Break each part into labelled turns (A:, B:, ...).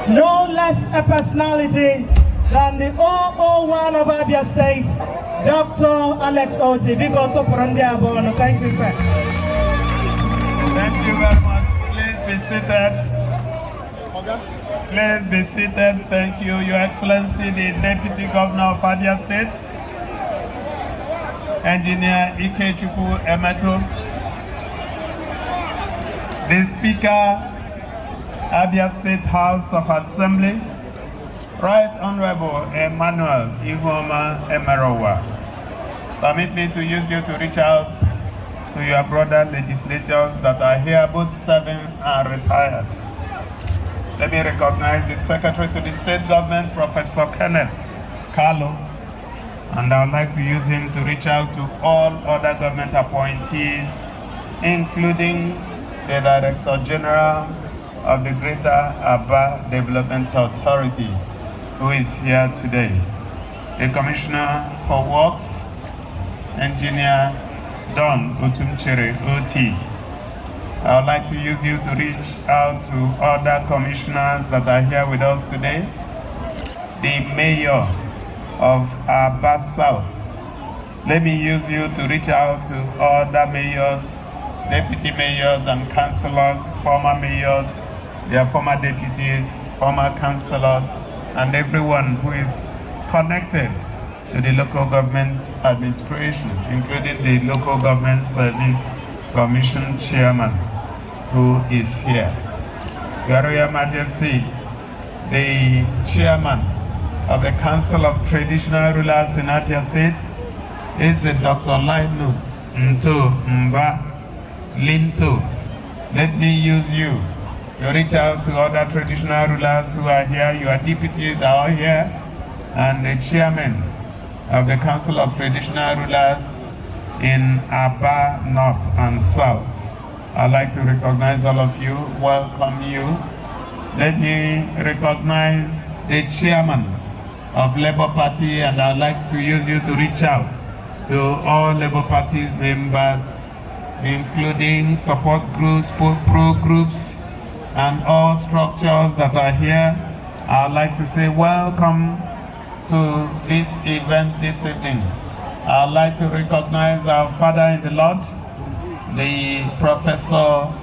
A: No less a personality than the 001 of Abia State, Dr. Alex Otti. Thank you, sir.
B: Thank you very much. Please be seated. Please be seated. Thank you, Your Excellency, the Deputy Governor of Abia State, Engineer Ikechukwu Emeto, the Speaker, Abia State House of Assembly, Right Honorable Emmanuel Ihoma Emerowa. Permit me to use you to reach out to your brother legislators that are here, both serving and retired. Let me recognize the Secretary to the State Government, Professor Kenneth Carlo, and I would like to use him to reach out to all other government appointees, including the Director General of the Greater Abia Development Authority, who is here today, the Commissioner for Works, Engineer Don Utumchere, Otti. I would like to use you to reach out to other commissioners that are here with us today, the Mayor of Abia South. Let me use you to reach out to other mayors, deputy mayors and councillors, former mayors, their former deputies, former councillors, and everyone who is connected to the local government administration, including the Local Government Service Commission Chairman, who is here. Your Royal Majesty, the Chairman of the Council of Traditional Rulers in Abia State is Dr. Linus Nto Mba Linto. Let me use you to reach out to other traditional rulers who are here. Your deputies are all here, and the chairman of the Council of Traditional Rulers in Abia North and South. I'd like to recognize all of you, welcome you. Let me recognize the chairman of Labour Party, and I'd like to use you to reach out to all Labour Party members, including support groups, pro groups, and all structures that are here. I'd like to say welcome to this event this evening. I'd like to recognize our Father in the Lord, the Professor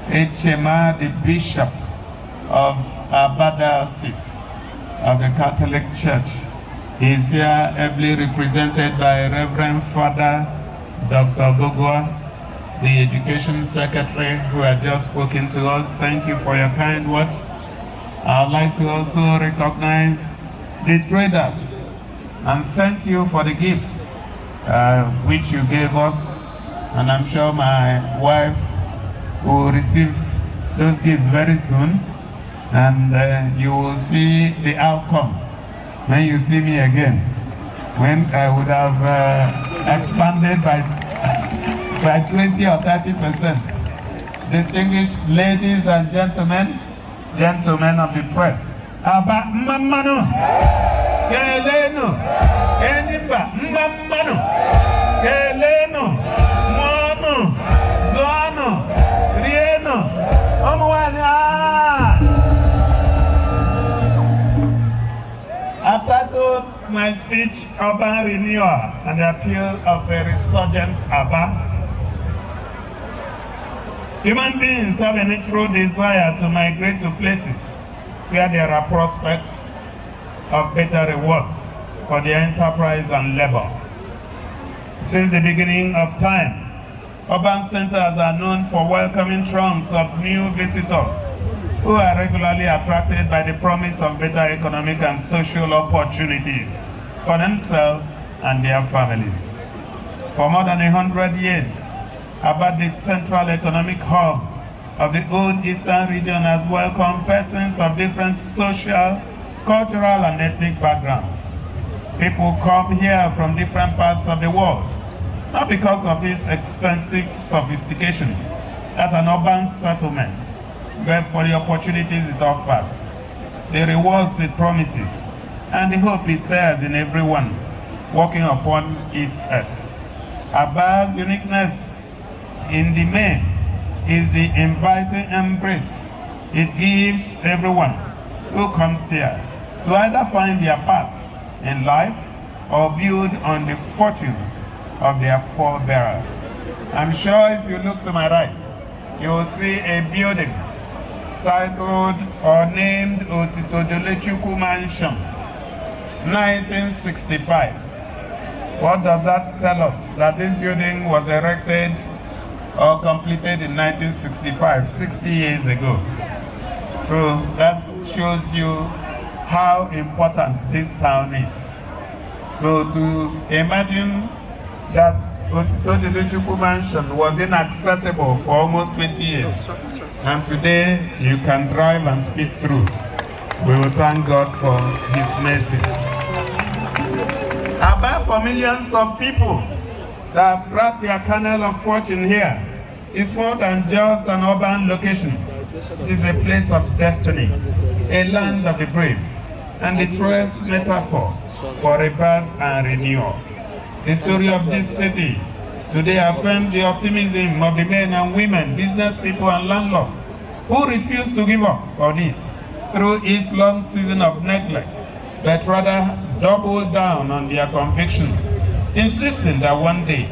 B: Echema, the Bishop of Abia Diocese of the Catholic Church. He is here ably represented by Reverend Father Dr. Gogwa, the Education Secretary, who had just spoken to us. Thank you for your kind words. I'd like to also recognize the traders and thank you for the gift which you gave us, and I'm sure my wife will receive those gifts very soon, and you will see the outcome when you see me again, when I would have expanded by 20 or 30%. Distinguished ladies and gentlemen, gentlemen of the press, Aba Mamano, Keleno, Enimba Mamano, Keleno, Mono, Zono, Rieno, Omwana. I've titled my speech Urban Renewal and the Appeal of a Resurgent Abia. Human beings have a natural desire to migrate to places where there are prospects of better rewards for their enterprise and labor. Since the beginning of time, urban centers are known for welcoming throngs of new visitors who are regularly attracted by the promise of better economic and social opportunities for themselves and their families. For more than 100 years, Abia, the central economic hub of the old eastern region, has welcomed persons of different social, cultural, and ethnic backgrounds. People come here from different parts of the world, not because of its extensive sophistication as an urban settlement, but for the opportunities it offers, the rewards it promises, and the hope it stirs in everyone walking upon its earth. Abia's uniqueness in the main is the inviting embrace It gives everyone who comes here to either find their path in life or build on the fortunes of their forebearers. I'm sure if you look to my right, you will see a building titled or named Otti Mansion, 1965. What does that tell us? That this building was erected or completed in 1965, 60 years ago. So that shows you how important this town is. So to imagine that Otti Mansion was inaccessible for almost 20 years, and today you can drive and speed through. We will thank God for His mercies. Abia, for millions of people that have grabbed their kernel of fortune here, is more than just an urban location. It is a place of destiny, a land of the brave, and the truest metaphor for rebirth and renewal. The story of this city today affirms the optimism of the men and women, business people and landlords who refuse to give up on it through its long season of neglect, but rather double down on their conviction, insisting that one day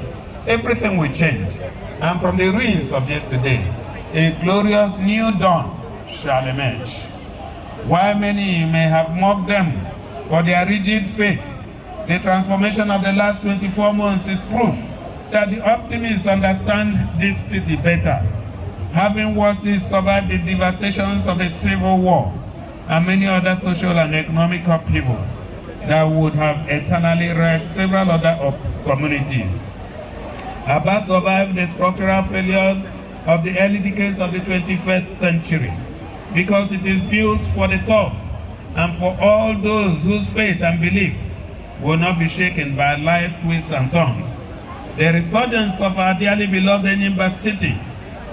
B: everything will change, and from the ruins of yesterday, a glorious new dawn shall emerge. While many may have mocked them for their rigid faith, the transformation of the last 24 months is proof that the optimists understand this city better, having watched it survive the devastations of a civil war and many other social and economic upheavals that would have eternally wrecked several other communities. Abia survived the structural failures of the early decades of the 21st century because it is built for the tough and for all those whose faith and belief will not be shaken by life's twists and turns. The resurgence of our dearly beloved Enyimba city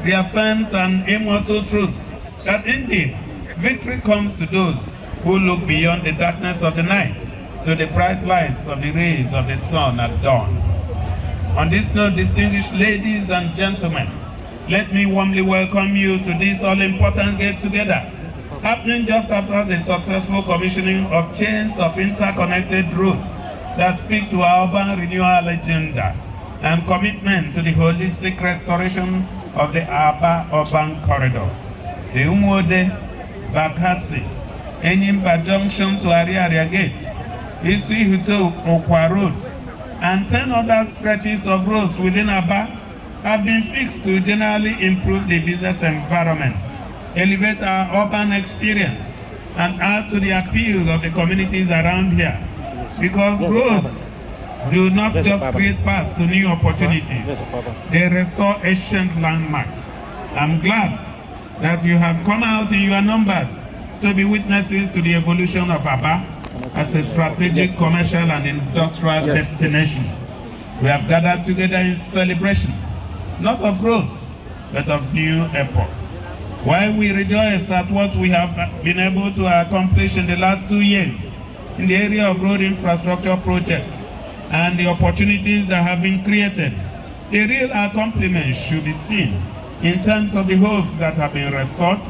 B: reaffirms an immortal truth that indeed victory comes to those who look beyond the darkness of the night to the bright lights of the rays of the sun at dawn. On this note, distinguished ladies and gentlemen, let me warmly welcome you to this all-important get-together, happening just after the successful commissioning of chains of interconnected roads that speak to our urban renewal agenda and commitment to the holistic restoration of the Abia urban corridor. The Umuode, Bakassi, Enyimba Junction to Ariaria Gate, Isuihuto Okwa roads, and 10 other stretches of roads within Abia have been fixed to generally improve the business environment, elevate our urban experience, and add to the appeal of the communities around here. Because roads do not just create paths to new opportunities, they restore ancient landmarks. I'm glad that you have come out in your numbers to be witnesses to the evolution of Abia as a strategic commercial and industrial destination. We have gathered together in celebration, not of roads, but of new epoch. While we rejoice at what we have been able to accomplish in the last 2 years in the area of road infrastructure projects and the opportunities that have been created, the real accomplishments should be seen in terms of the hopes that have been restored,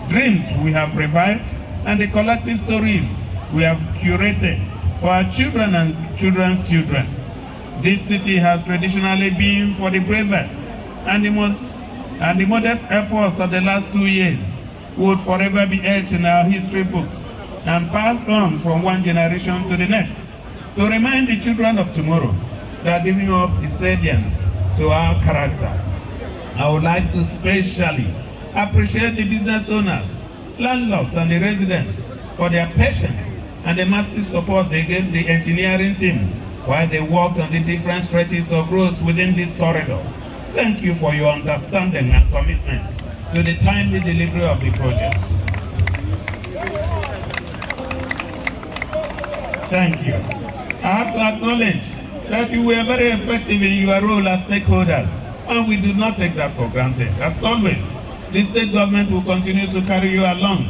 B: dreams we have revived, and the collective stories we have curated for our children and children's children. This city has traditionally been for the bravest and the modest efforts of the last 2 years would forever be etched in our history books and passed on from one generation to the next to remind the children of tomorrow that giving up is alien to our character. I would like to specially appreciate the business owners, landlords, and the residents for their patience and the massive support they gave the engineering team while they worked on the different stretches of roads within this corridor. Thank you for your understanding and commitment to the timely delivery of the projects. Thank you. I have to acknowledge that you were very effective in your role as stakeholders, and we do not take that for granted. As always, the state government will continue to carry you along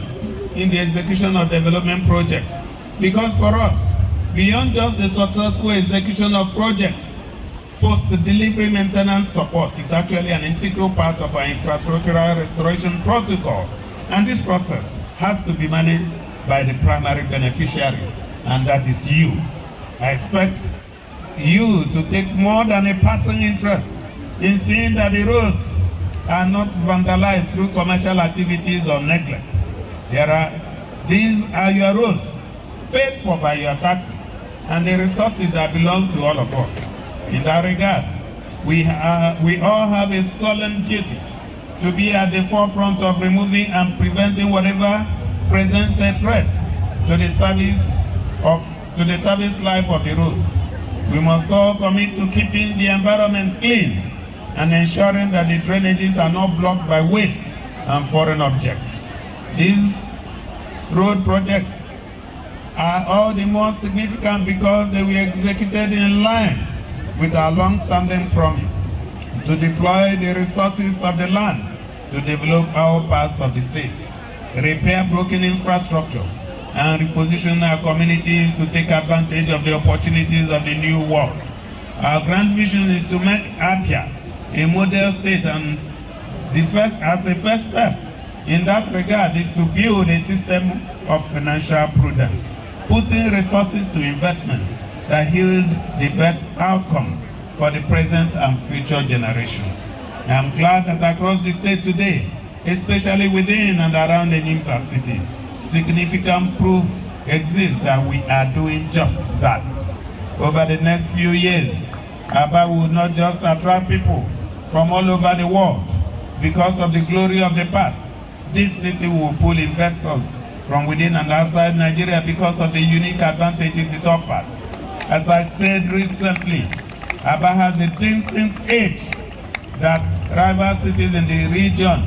B: in the execution of development projects. Because for us, beyond just the successful execution of projects, post-delivery maintenance support is actually an integral part of our infrastructural restoration protocol And this process has to be managed by the primary beneficiaries, and that is you. I expect you to take more than a passing interest in seeing that the roads are not vandalized through commercial activities or neglect. These are your roads, paid for by your taxes, and the resources that belong to all of us. In that regard, we all have a solemn duty to be at the forefront of removing and preventing whatever presents a threat to the service life of the roads. We must all commit to keeping the environment clean and ensuring that the drainages are not blocked by waste and foreign objects. These road projects are all the more significant because they were executed in line with our long-standing promise to deploy the resources of the land to develop all parts of the state, repair broken infrastructure, and reposition our communities to take advantage of the opportunities of the new world. Our grand vision is to make Abia a model state, and as a first step in that regard is to build a system of financial prudence, putting resources to investments that yield the best outcomes for the present and future generations. I am glad that across the state today, especially within and around the Nimba city, significant proof exists that we are doing just that. Over the next few years, Abia will not just attract people from all over the world because of the glory of the past. This city will pull investors from within and outside Nigeria because of the unique advantages it offers. As I said recently, Abia has a distinct edge that rival cities in the region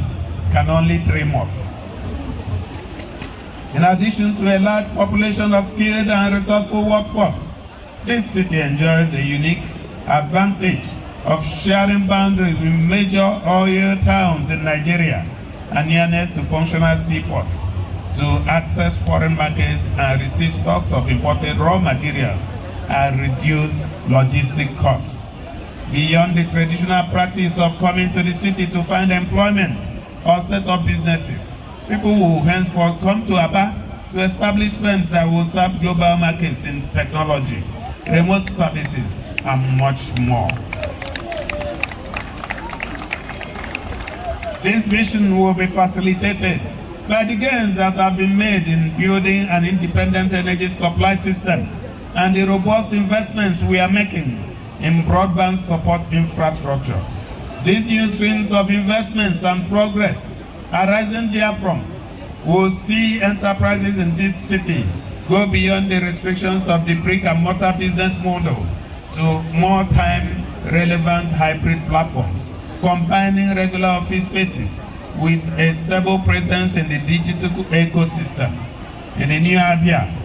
B: can only dream of. In addition to a large population of skilled and resourceful workforce, this city enjoys the unique advantage of sharing boundaries with major oil towns in Nigeria and nearness to functional seaports to access foreign markets and receive stocks of imported raw materials and reduce logistic costs. Beyond the traditional practice of coming to the city to find employment or set up businesses, people will henceforth come to Abia to establish firms that will serve global markets in technology, remote services, and much more. This vision will be facilitated by the gains that have been made in building an independent energy supply system and the robust investments we are making in broadband support infrastructure. These new streams of investments and progress arising therefrom will see enterprises in this city go beyond the restrictions of the brick and mortar business model to more time-relevant hybrid platforms, combining regular office spaces with a stable presence in the digital ecosystem. In the new Abia,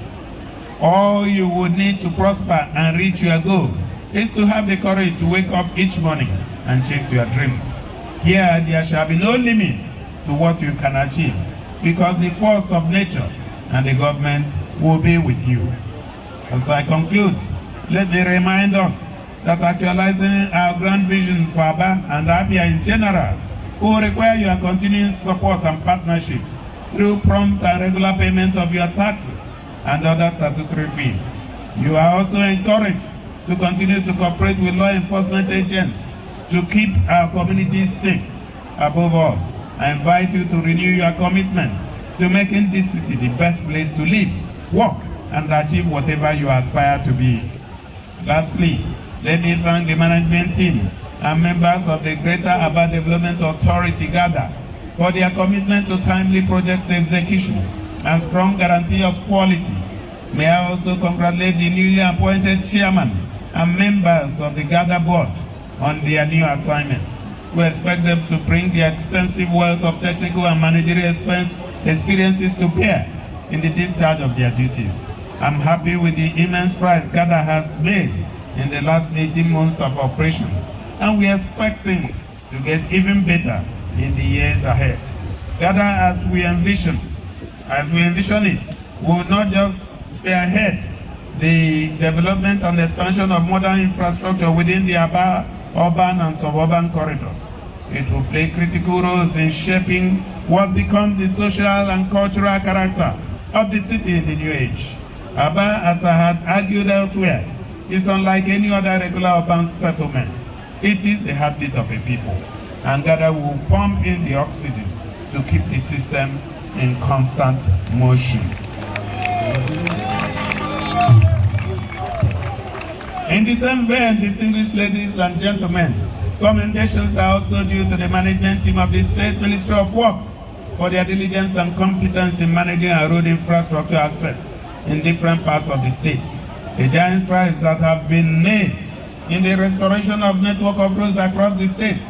B: all you would need to prosper and reach your goal is to have the courage to wake up each morning and chase your dreams. Here, there shall be no limit to what you can achieve, because the force of nature and the government will be with you. As I conclude, let me remind us that actualizing our grand vision for Abia and Abia in general will require your continuing support and partnerships through prompt and regular payment of your taxes and other statutory fees. You are also encouraged to continue to cooperate with law enforcement agents to keep our communities safe. Above all, I invite you to renew your commitment to making this city the best place to live, work, and achieve whatever you aspire to be. Lastly, let me thank the management team and members of the Greater Abia Development Authority, GADA, for their commitment to timely project execution and strong guarantee of quality. May I also congratulate the newly appointed chairman and members of the GADA board on their new assignment. We expect them to bring their extensive wealth of technical and managerial experiences to bear in the discharge of their duties. I'm happy with the immense strides GADA has made in the last 18 months of operations, and we expect things to get even better in the years ahead. GADA, as we envision it, will not just spearhead the development and expansion of modern infrastructure within the Abia urban and suburban corridors. It will play critical roles in shaping what becomes the social and cultural character of the city in the new age. Abia, as I had argued elsewhere, is unlike any other regular urban settlement. It is the heartbeat of a people, and Gather will pump in the oxygen to keep the system in constant motion. In the same vein, distinguished ladies and gentlemen, commendations are also due to the management team of the State Ministry of Works for their diligence and competence in managing our road infrastructure assets in different parts of the state. The giant strides that have been made in the restoration of network of roads across the state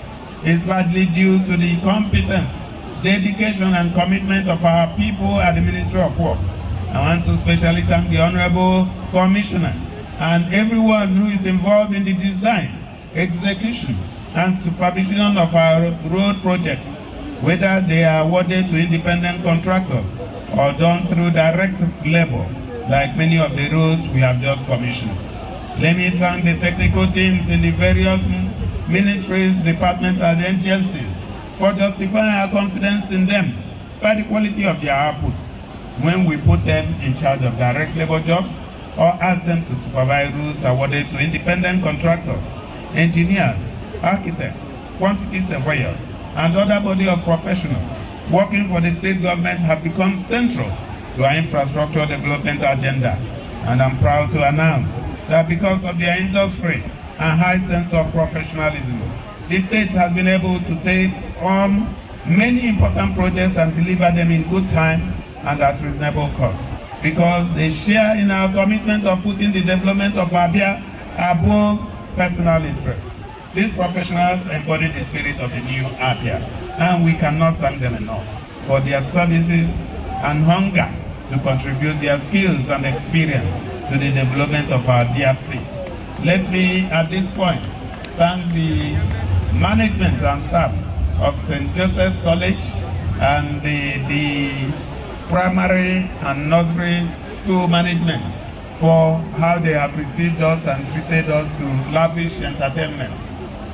B: is largely due to the competence, dedication, and commitment of our people at the Ministry of Works. I want to especially thank the Honorable Commissioner and everyone who is involved in the design, execution, and supervision of our road projects, whether they are awarded to independent contractors or done through direct labor, like many of the roads we have just commissioned. Let me thank the technical teams in the various ministries, departments, and agencies for justifying our confidence in them by the quality of their outputs when we put them in charge of direct labor jobs or ask them to supervise roads awarded to independent contractors, engineers, architects, quantity surveyors, and other body of professionals working for the state government have become central to our infrastructure development agenda. And I'm proud to announce that because of their industry and high sense of professionalism, the state has been able to take on many important projects and deliver them in good time and at reasonable cost, because they share in our commitment of putting the development of Abia above personal interests. These professionals embody the spirit of the new Abia, and we cannot thank them enough for their services and hunger to contribute their skills and experience to the development of our dear state. Let me, at this point, thank the management and staff of St. Joseph's College and the primary and nursery school management for how they have received us and treated us to lavish entertainment.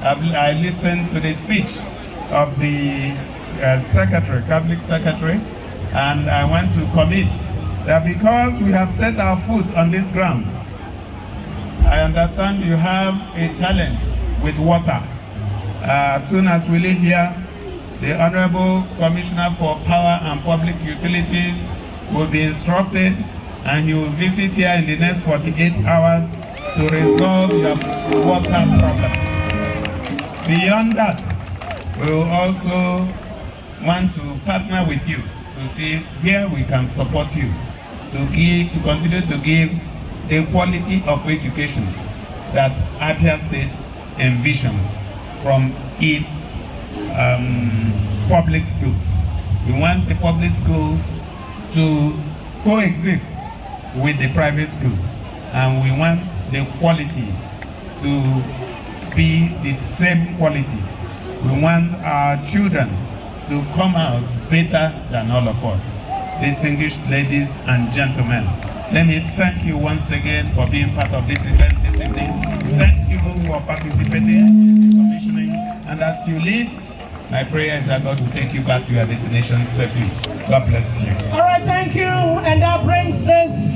B: I listened to the speech of the secretary, Catholic secretary, and I want to commit that because we have set our foot on this ground, I understand you have a challenge with water. As soon as we leave here, the Honorable Commissioner for Power and Public Utilities will be instructed, and he will visit here in the next 48 hours to resolve your water problem. Beyond that, we will also want to partner with you to see where we can support you to continue to give the quality of education that Abia State envisions from its public schools. We want the public schools to coexist with the private schools, and we want the quality to be the same quality. We want our children to come out better than all of us. Distinguished ladies and gentlemen, let me thank you once again for being part of this event this evening. Thank you for participating in the commissioning, and as you leave, my prayer is that God will take you back to your destination safely. God bless you.
A: All right, thank you. And that brings this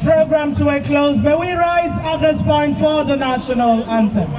A: program to a close. May we rise at this point for the national anthem.